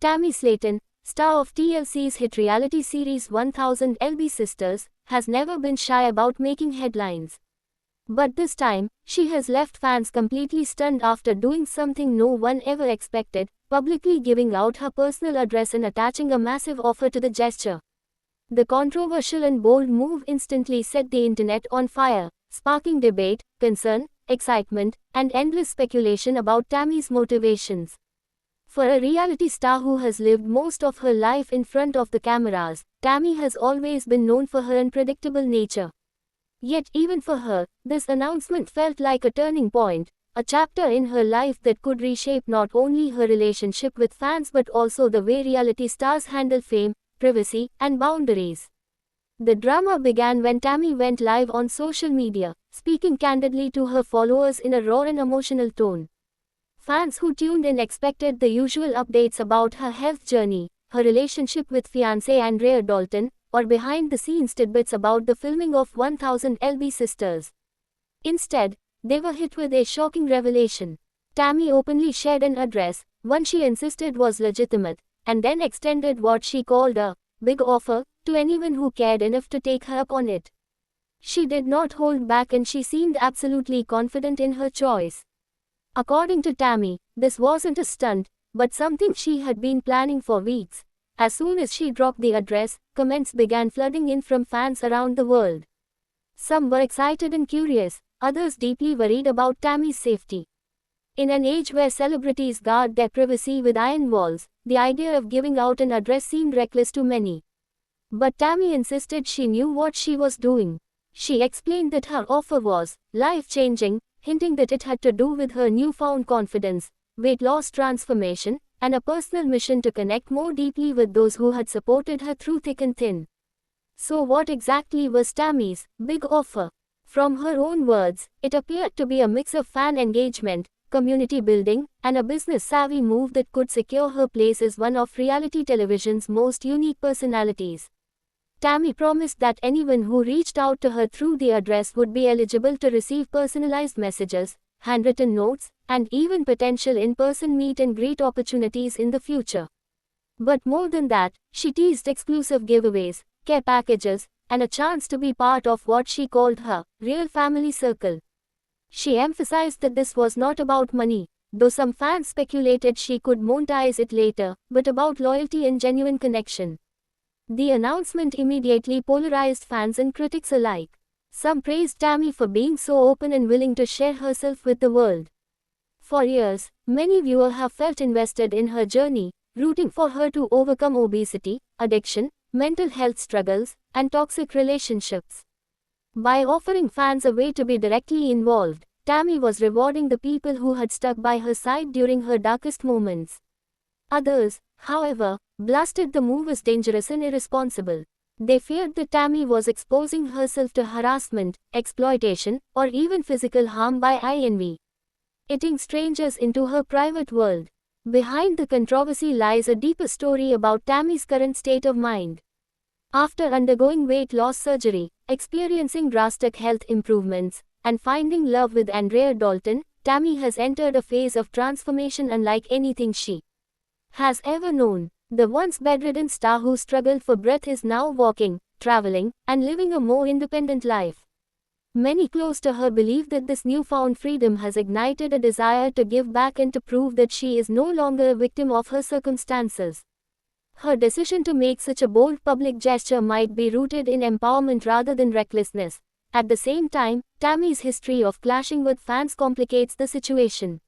Tammy Slaton, star of TLC's hit reality series 1000 LB Sisters, has never been shy about making headlines. But this time, she has left fans completely stunned after doing something no one ever expected, publicly giving out her personal address and attaching a massive offer to the gesture. The controversial and bold move instantly set the internet on fire, sparking debate, concern, excitement, and endless speculation about Tammy's motivations. For a reality star who has lived most of her life in front of the cameras, Tammy has always been known for her unpredictable nature. Yet even for her, this announcement felt like a turning point, a chapter in her life that could reshape not only her relationship with fans but also the way reality stars handle fame, privacy, and boundaries. The drama began when Tammy went live on social media, speaking candidly to her followers in a raw and emotional tone. Fans who tuned in expected the usual updates about her health journey, her relationship with fiancé Andrea Dalton, or behind-the-scenes tidbits about the filming of 1000 LB Sisters. Instead, they were hit with a shocking revelation. Tammy openly shared an address, one she insisted was legitimate, and then extended what she called a big offer to anyone who cared enough to take her up on it. She did not hold back and she seemed absolutely confident in her choice. According to Tammy, this wasn't a stunt, but something she had been planning for weeks. As soon as she dropped the address, comments began flooding in from fans around the world. Some were excited and curious, others deeply worried about Tammy's safety. In an age where celebrities guard their privacy with iron walls, the idea of giving out an address seemed reckless to many. But Tammy insisted she knew what she was doing. She explained that her offer was life-changing, hinting that it had to do with her newfound confidence, weight loss transformation, and a personal mission to connect more deeply with those who had supported her through thick and thin. So what exactly was Tammy's big offer? From her own words, it appeared to be a mix of fan engagement, community building, and a business-savvy move that could secure her place as one of reality television's most unique personalities. Tammy promised that anyone who reached out to her through the address would be eligible to receive personalized messages, handwritten notes, and even potential in-person meet and greet opportunities in the future. But more than that, she teased exclusive giveaways, care packages, and a chance to be part of what she called her real family circle. She emphasized that this was not about money, though some fans speculated she could monetize it later, but about loyalty and genuine connection. The announcement immediately polarized fans and critics alike. Some praised Tammy for being so open and willing to share herself with the world. For years, many viewers have felt invested in her journey, rooting for her to overcome obesity, addiction, mental health struggles, and toxic relationships. By offering fans a way to be directly involved, Tammy was rewarding the people who had stuck by her side during her darkest moments. Others, however, blasted the move as dangerous and irresponsible. They feared that Tammy was exposing herself to harassment, exploitation, or even physical harm by envy, letting strangers into her private world. Behind the controversy lies a deeper story about Tammy's current state of mind. After undergoing weight loss surgery, experiencing drastic health improvements, and finding love with Andrea Dalton, Tammy has entered a phase of transformation unlike anything she has ever known. The once bedridden star who struggled for breath is now walking, traveling, and living a more independent life. Many close to her believe that this newfound freedom has ignited a desire to give back and to prove that she is no longer a victim of her circumstances. Her decision to make such a bold public gesture might be rooted in empowerment rather than recklessness. At the same time, Tammy's history of clashing with fans complicates the situation.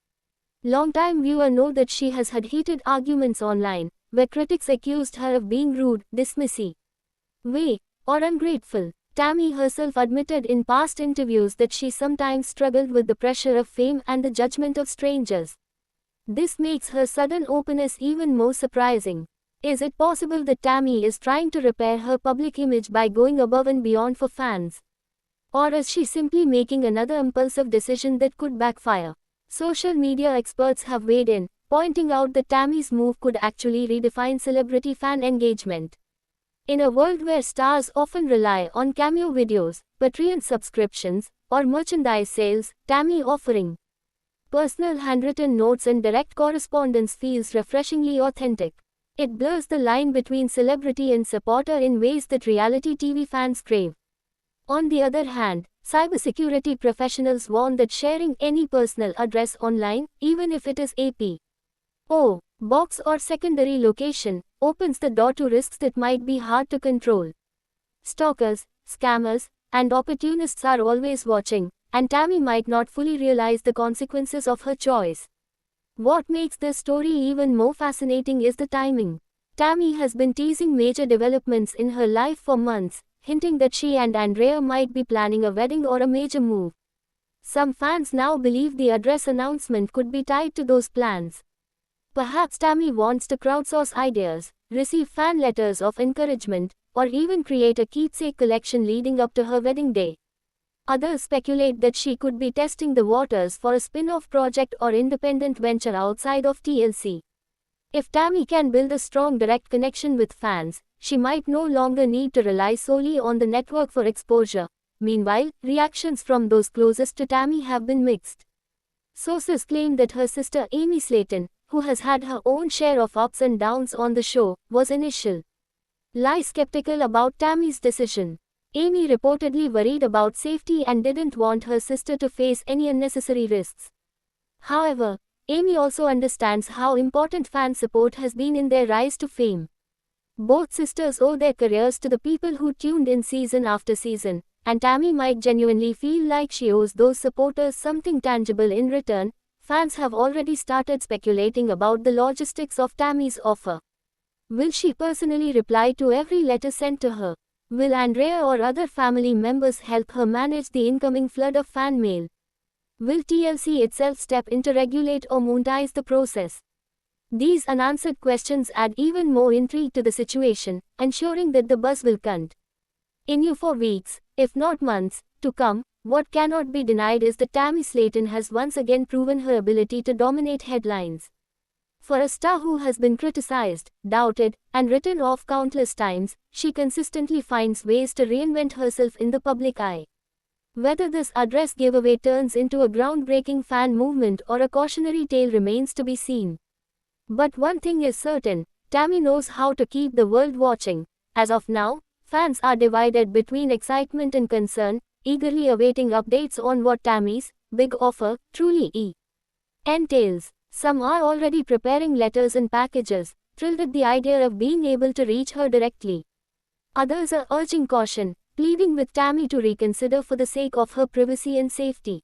Longtime viewers know that she has had heated arguments online, where critics accused her of being rude, dismissive, vague, or ungrateful. Tammy herself admitted in past interviews that she sometimes struggled with the pressure of fame and the judgment of strangers. This makes her sudden openness even more surprising. Is it possible that Tammy is trying to repair her public image by going above and beyond for fans? Or is she simply making another impulsive decision that could backfire? Social media experts have weighed in, pointing out that Tammy's move could actually redefine celebrity fan engagement. In a world where stars often rely on cameo videos, Patreon subscriptions, or merchandise sales, Tammy offering personal handwritten notes and direct correspondence feels refreshingly authentic. It blurs the line between celebrity and supporter in ways that reality TV fans crave. On the other hand, cybersecurity professionals warn that sharing any personal address online, even if it is AP, box or secondary location, opens the door to risks that might be hard to control. Stalkers, scammers, and opportunists are always watching, and Tammy might not fully realize the consequences of her choice. What makes this story even more fascinating is the timing. Tammy has been teasing major developments in her life for months, hinting that she and Andrea might be planning a wedding or a major move. Some fans now believe the address announcement could be tied to those plans. Perhaps Tammy wants to crowdsource ideas, receive fan letters of encouragement, or even create a keepsake collection leading up to her wedding day. Others speculate that she could be testing the waters for a spin-off project or independent venture outside of TLC. If Tammy can build a strong direct connection with fans, she might no longer need to rely solely on the network for exposure. Meanwhile, reactions from those closest to Tammy have been mixed. Sources claim that her sister Amy Slayton, who has had her own share of ups and downs on the show, was initially skeptical about Tammy's decision. Amy reportedly worried about safety and didn't want her sister to face any unnecessary risks. However, Amy also understands how important fan support has been in their rise to fame. Both sisters owe their careers to the people who tuned in season after season, and Tammy might genuinely feel like she owes those supporters something tangible in return. Fans have already started speculating about the logistics of Tammy's offer. Will she personally reply to every letter sent to her? Will Andrea or other family members help her manage the incoming flood of fan mail? Will TLC itself step in to regulate or monetize the process? These unanswered questions add even more intrigue to the situation, ensuring that the buzz will continue for weeks, if not months, to come. What cannot be denied is that Tammy Slayton has once again proven her ability to dominate headlines. For a star who has been criticized, doubted, and written off countless times, she consistently finds ways to reinvent herself in the public eye. Whether this address giveaway turns into a groundbreaking fan movement or a cautionary tale remains to be seen. But one thing is certain, Tammy knows how to keep the world watching. As of now, fans are divided between excitement and concern, eagerly awaiting updates on what Tammy's big offer truly entails. Some are already preparing letters and packages, thrilled at the idea of being able to reach her directly. Others are urging caution, pleading with Tammy to reconsider for the sake of her privacy and safety.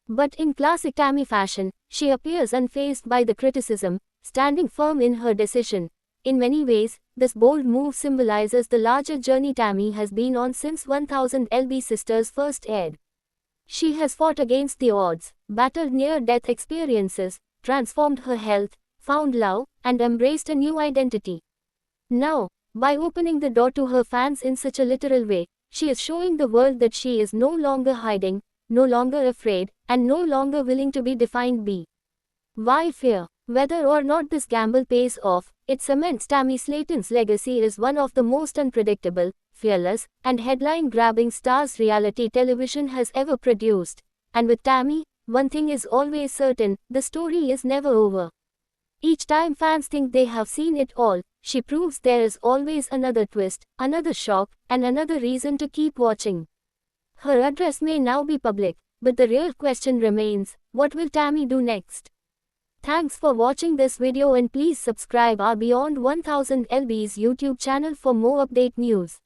But in classic Tammy fashion, she appears unfazed by the criticism, standing firm in her decision. In many ways, this bold move symbolizes the larger journey Tammy has been on since 1000 LB Sisters first aired. She has fought against the odds, battled near-death experiences, transformed her health, found love, and embraced a new identity. Now, by opening the door to her fans in such a literal way, she is showing the world that she is no longer hiding, no longer afraid, and no longer willing to be defined by fear. Whether or not this gamble pays off, it cements Tammy Slayton's legacy as one of the most unpredictable, fearless, and headline-grabbing stars reality television has ever produced. And with Tammy, one thing is always certain, the story is never over. Each time fans think they have seen it all, she proves there is always another twist, another shock, and another reason to keep watching. Her address may now be public, but the real question remains, what will Tammy do next? Thanks for watching this video and please subscribe our Beyond 1000 LB's YouTube channel for more update news.